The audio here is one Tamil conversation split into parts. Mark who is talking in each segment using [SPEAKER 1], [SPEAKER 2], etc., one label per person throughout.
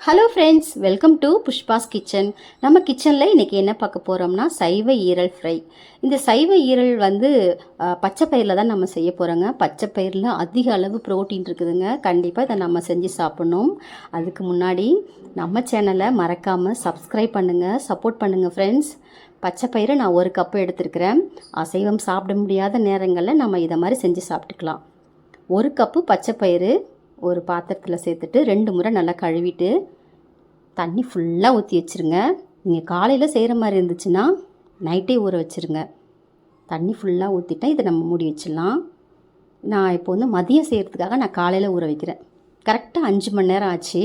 [SPEAKER 1] Hello friends, welcome to Pushpa's kitchen. நம்ம கிச்சனில் இன்றைக்கி என்ன பார்க்க போகிறோம்னா சைவ ஈரல் ஃப்ரை. இந்த சைவ ஈரல் பச்சை பயிரில் தான் நம்ம செய்ய போகிறோங்க. பச்சை பயிரில் அதிக அளவு ப்ரோட்டீன் இருக்குதுங்க. கண்டிப்பாக இதை நம்ம செஞ்சு சாப்பிட்ணும். அதுக்கு முன்னாடி நம்ம சேனலை மறக்காமல் சப்ஸ்கிரைப் பண்ணுங்கள், சப்போர்ட் பண்ணுங்கள் ஃப்ரெண்ட்ஸ். பச்சை பயிரை நான் 1 கப்பு எடுத்துருக்கிறேன். அசைவம் சாப்பிட முடியாத நேரங்களில் நம்ம இதை மாதிரி செஞ்சு சாப்பிட்டுக்கலாம். 1 கப்பு பச்சை பயிறு ஒரு பாத்திரத்தில் சேர்த்துட்டு 2 முறை நல்லா கழுவிட்டு தண்ணி ஃபுல்லாக ஊற்றி வச்சுருங்க. நீங்கள் காலையில் செய்கிற மாதிரி இருந்துச்சுன்னா நைட்டே ஊற வச்சுருங்க. தண்ணி ஃபுல்லாக ஊற்றிட்டேன். இதை நம்ம மூடி வச்சிடலாம். நான் இப்போ மதியம் செய்கிறதுக்காக நான் காலையில் ஊற வைக்கிறேன். கரெக்டாக 5 மணி நேரம் ஆச்சு.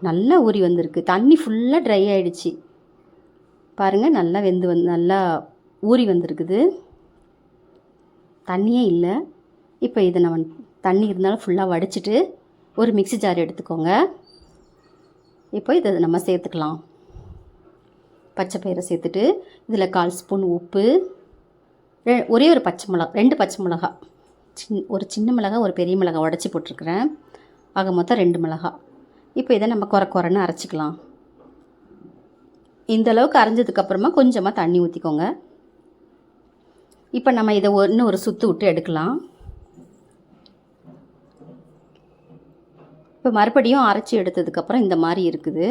[SPEAKER 1] நல்லா ஊறி வந்திருக்கு. தண்ணி ஃபுல்லாக ட்ரை ஆகிடுச்சு. பாருங்கள், நல்லா நல்லா ஊறி வந்திருக்குது. தண்ணியே இல்லை. இப்போ இதை நம்ம தண்ணி இருந்தாலும் ஃபுல்லாக வடிச்சிட்டு ஒரு மிக்ஸி ஜார் எடுத்துக்கோங்க. இப்போ இதை நம்ம சேர்த்துக்கலாம். பச்சை பயிரை சேர்த்துட்டு இதில் 1/4 ஸ்பூன் உப்பு, ஒரே ஒரு பச்சை மிளகா, 2 பச்சை மிளகா, ஒரு சின்ன மிளகா ஒரு பெரிய மிளகா உடச்சி போட்டிருக்கிறேன். ஆக மொத்தம் 2 மிளகா. இப்போ இதை நம்ம குறைன்னு அரைச்சிக்கலாம். இந்த அளவுக்கு அரைஞ்சதுக்கப்புறமா கொஞ்சமாக தண்ணி ஊற்றிக்கோங்க. இப்போ நம்ம இதை இன்னும் ஒரு சுற்று விட்டு எடுக்கலாம். இப்போ மறுபடியும் அரைச்சி எடுத்ததுக்கப்புறம் இந்த மாதிரி இருக்குது.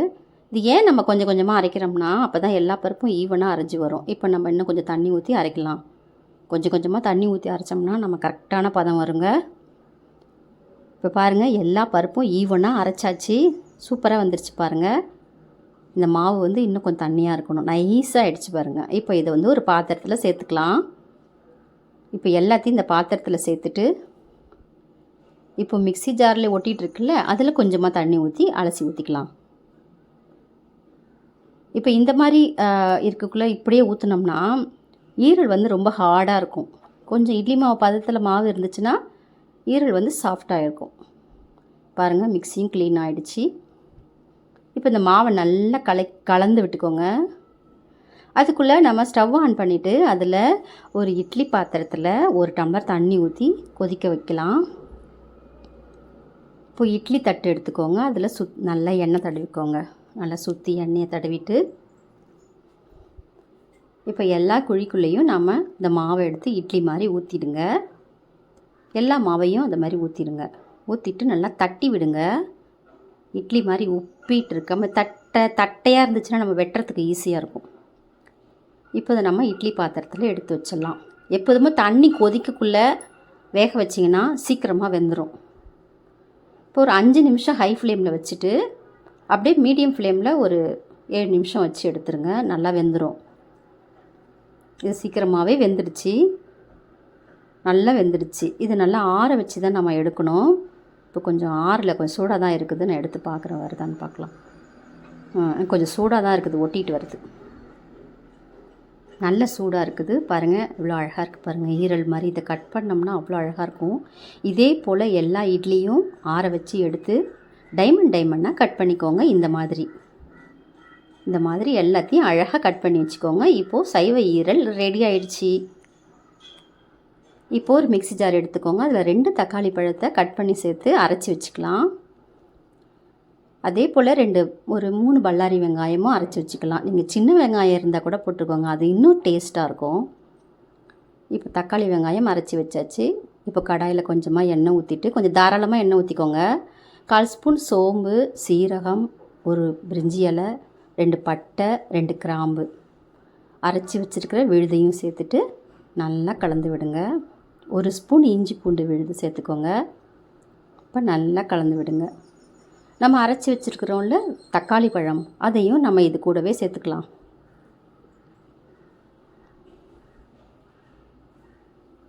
[SPEAKER 1] இது ஏன் நம்ம கொஞ்சம் கொஞ்சமாக அரைக்கிறோம்னா அப்போ தான் எல்லா பருப்பும் ஈவனாக அரைஞ்சி வரும். இப்போ நம்ம இன்னும் கொஞ்சம் தண்ணி ஊற்றி அரைக்கலாம். கொஞ்சம் கொஞ்சமாக தண்ணி ஊற்றி அரைச்சோம்னா நம்ம கரெக்டான பதம் வருங்க. இப்போ பாருங்கள், எல்லா பருப்பும் ஈவனாக அரைச்சாச்சு. சூப்பராக வந்துருச்சு பாருங்கள். இந்த மாவு இன்னும் கொஞ்சம் தண்ணியாக இருக்கணும். நைஸாக ஆகிடுச்சு பாருங்கள். இப்போ இதை ஒரு பாத்திரத்தில் சேர்த்துக்கலாம். இப்போ எல்லாத்தையும் இந்த பாத்திரத்தில் சேர்த்துட்டு இப்போ மிக்ஸி ஜாரில் ஒட்டிகிட்ருக்குல்ல, அதில் கொஞ்சமாக தண்ணி ஊற்றி அலசி ஊற்றிக்கலாம். இப்போ இந்த மாதிரி இருக்கக்குள்ளே இப்படியே ஊற்றினோம்னா ஈரல் ரொம்ப ஹார்டாக இருக்கும். கொஞ்சம் இட்லி மாவு பதத்தில் மாவு இருந்துச்சுன்னா ஈரல் சாஃப்டாக இருக்கும். பாருங்கள், மிக்ஸியும் க்ளீன் ஆகிடுச்சு. இப்போ இந்த மாவை நல்லா கலந்து விட்டுக்கோங்க. அதுக்குள்ளே நம்ம ஸ்டவ் ஆன் பண்ணிவிட்டு அதில் ஒரு இட்லி பாத்திரத்தில் 1 டம்ளர் தண்ணி ஊற்றி கொதிக்க வைக்கலாம். இப்போ இட்லி தட்டு எடுத்துக்கோங்க. அதில் நல்லா எண்ணெய் தடவிக்கோங்க. நல்லா சுற்றி எண்ணெயை தடவிட்டு இப்போ எல்லா குழிக்குள்ளேயும் நம்ம இந்த மாவை எடுத்து இட்லி மாதிரி ஊற்றிடுங்க. எல்லா மாவையும் அந்த மாதிரி ஊற்றிடுங்க. ஊற்றிட்டு நல்லா தட்டி விடுங்க. இட்லி மாதிரி உப்பிட்டு இருக்காமல் தட்டையாக இருந்துச்சுன்னா நம்ம வெட்டுறதுக்கு ஈஸியாக இருக்கும். இப்போ இதை நம்ம இட்லி பாத்திரத்தில் எடுத்து வச்சிடலாம். எப்போதுமே தண்ணி கொதிக்கக்குள்ளே வேக வச்சிங்கன்னா சீக்கிரமாக வெந்துடும். இப்போ ஒரு 5 நிமிஷம் ஹை ஃப்ளேமில் வச்சுட்டு அப்படியே மீடியம் ஃப்ளேமில் ஒரு 7 நிமிஷம் வச்சு எடுத்துருங்க. நல்லா வெந்துடும். இது சீக்கிரமாகவே வெந்துடுச்சு. நல்லா வெந்துடுச்சு. இது நல்லா ஆற வச்சு தான் நம்ம எடுக்கணும். இப்போ கொஞ்சம் ஆறல, கொஞ்சம் சூடாக தான் இருக்குது. நான் எடுத்து பார்க்குறேன், வருதான்னு பார்க்கலாம். கொஞ்சம் சூடாக தான் இருக்குது, ஒட்டிகிட்டு வருது. நல்ல சூடாக இருக்குது பாருங்கள். இவ்வளோ அழகாக இருக்குது பாருங்கள். ஈரல் மாதிரி இதை கட் பண்ணோம்னா அவ்வளோ அழகாக இருக்கும். இதே போல் எல்லா இட்லியும் ஆற வச்சு எடுத்து டைமண்டாக கட் பண்ணிக்கோங்க. இந்த மாதிரி எல்லாத்தையும் அழகாக கட் பண்ணி வச்சுக்கோங்க. இப்போது சைவ ஈரல் ரெடி ஆயிடுச்சு. இப்போது ஒரு மிக்ஸி ஜார் எடுத்துக்கோங்க. அதில் 2 தக்காளி பழத்தை கட் பண்ணி சேர்த்து அரைச்சி வச்சுக்கலாம். அதே போல் ஒரு 3 பல்லாரி வெங்காயமும் அரைச்சி வச்சுக்கலாம். நீங்கள் சின்ன வெங்காயம் இருந்தால் கூட போட்டுக்கோங்க, அது இன்னும் டேஸ்ட்டாக இருக்கும். இப்போ தக்காளி வெங்காயம் அரைச்சி வச்சாச்சு. இப்போ கடாயில் கொஞ்சமாக எண்ணெய் ஊற்றிட்டு, கொஞ்சம் தாராளமாக எண்ணெய் ஊற்றிக்கோங்க. 1/4 ஸ்பூன் சோம்பு, சீரகம், ஒரு பிரிஞ்சி இலை, 2 பட்டை, 2 கிராம்பு, அரைச்சி வச்சுருக்கிற விழுதையும் சேர்த்துட்டு நல்லா கலந்து விடுங்க. 1 ஸ்பூன் இஞ்சி பூண்டு விழுது சேர்த்துக்கோங்க. இப்போ நல்லா கலந்து விடுங்க. நம்ம அரைச்சி வச்சுருக்கிறோம்ல தக்காளி பழம், அதையும் நம்ம இது கூடவே சேர்த்துக்கலாம்.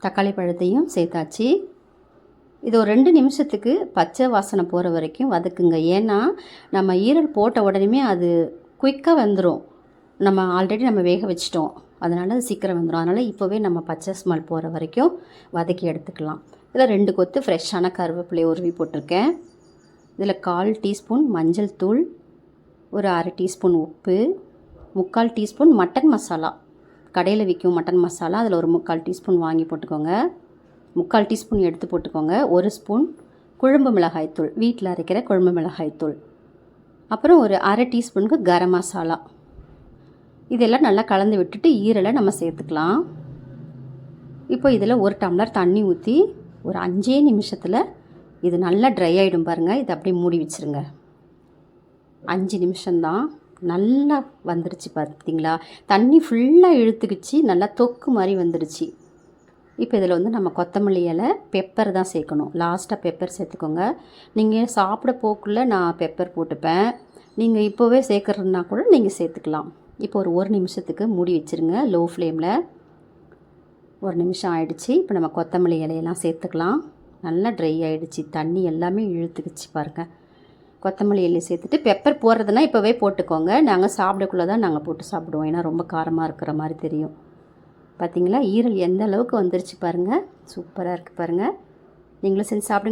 [SPEAKER 1] தக்காளி பழத்தையும் சேர்த்தாச்சு. இது ஒரு 2 நிமிஷத்துக்கு பச்சை வாசனை போகிற வரைக்கும் வதக்குங்க. ஏன்னா நம்ம ஈரல் போட்ட உடனே அது குயிக்காக வந்துடும். நம்ம ஆல்ரெடி வேக வச்சிட்டோம், அதனால் அது சீக்கிரம் வந்துடும். அதனால் இப்போவே நம்ம பச்சை ஸ்மெல் போகிற வரைக்கும் வதக்கி எடுத்துக்கலாம். இதில் 2 கொத்து ஃப்ரெஷ்ஷான கருவேப்பிலை உருவி போட்டிருக்கேன். இதில் 1/4 டீஸ்பூன் மஞ்சள் தூள், ஒரு 1/2 டீஸ்பூன் உப்பு, 3/4 டீஸ்பூன் மட்டன் மசாலா, கடையில் விற்கும் மட்டன் மசாலா, அதில் ஒரு 3/4 டீஸ்பூன் வாங்கி போட்டுக்கோங்க. 3/4 டீஸ்பூன் எடுத்து போட்டுக்கோங்க. 1 ஸ்பூன் குழம்பு மிளகாய்த்தூள், வீட்டில் அரைக்கிற குழம்பு மிளகாய்த்தூள், அப்புறம் ஒரு அரை டீஸ்பூனுக்கு கரம் மசாலா. இதெல்லாம் நல்லா கலந்து விட்டுட்டு ஈரலை நம்ம சேர்த்துக்கலாம். இப்போ இதில் 1 டம்ளர் தண்ணி ஊற்றி ஒரு 5 நிமிஷத்தில் இது நல்லா ட்ரை ஆகிடும் பாருங்கள். இதை அப்படியே மூடி வச்சுருங்க. 5 நிமிஷம்தான். நல்லா வந்துருச்சு பார்த்தீங்களா? தண்ணி ஃபுல்லாக இழுத்துக்கிச்சு, நல்லா தொக்கு மாதிரி வந்துடுச்சு. இப்போ இதில் வந்து நம்ம கொத்தமல்லி இலை, பெப்பர் தான் சேர்க்கணும். லாஸ்ட்டாக பெப்பர் சேர்த்துக்கோங்க. நீங்கள் சாப்பிட போக்குள்ள நான் பெப்பர் போட்டுப்பேன். நீங்கள் இப்போவே சேர்க்குறதுனா கூட நீங்கள் சேர்த்துக்கலாம். இப்போ ஒரு நிமிஷத்துக்கு மூடி வச்சுருங்க லோ ஃப்ளேமில். 1 நிமிஷம் ஆயிடுச்சு. இப்போ நம்ம கொத்தமல்லி இலையெல்லாம் சேர்த்துக்கலாம். நல்லா ட்ரை ஆகிடுச்சு, தண்ணி எல்லாமே இழுத்துக்கிச்சு பாருங்கள். கொத்தமல்லி இலை சேர்த்துட்டு பெப்பர் போடுறதுனா இப்போவே போட்டுக்கோங்க. நாங்கள் சாப்பிடக்குள்ளே தான் நாங்கள் போட்டு சாப்பிடுவோம், ஏன்னா ரொம்ப காரமாக இருக்கிற மாதிரி தெரியும். பார்த்தீங்களா ஈரல் எந்த அளவுக்கு வந்துருச்சு பாருங்கள். சூப்பராக இருக்குது பாருங்கள். நீங்களும் செஞ்சு சாப்பிடுங்க.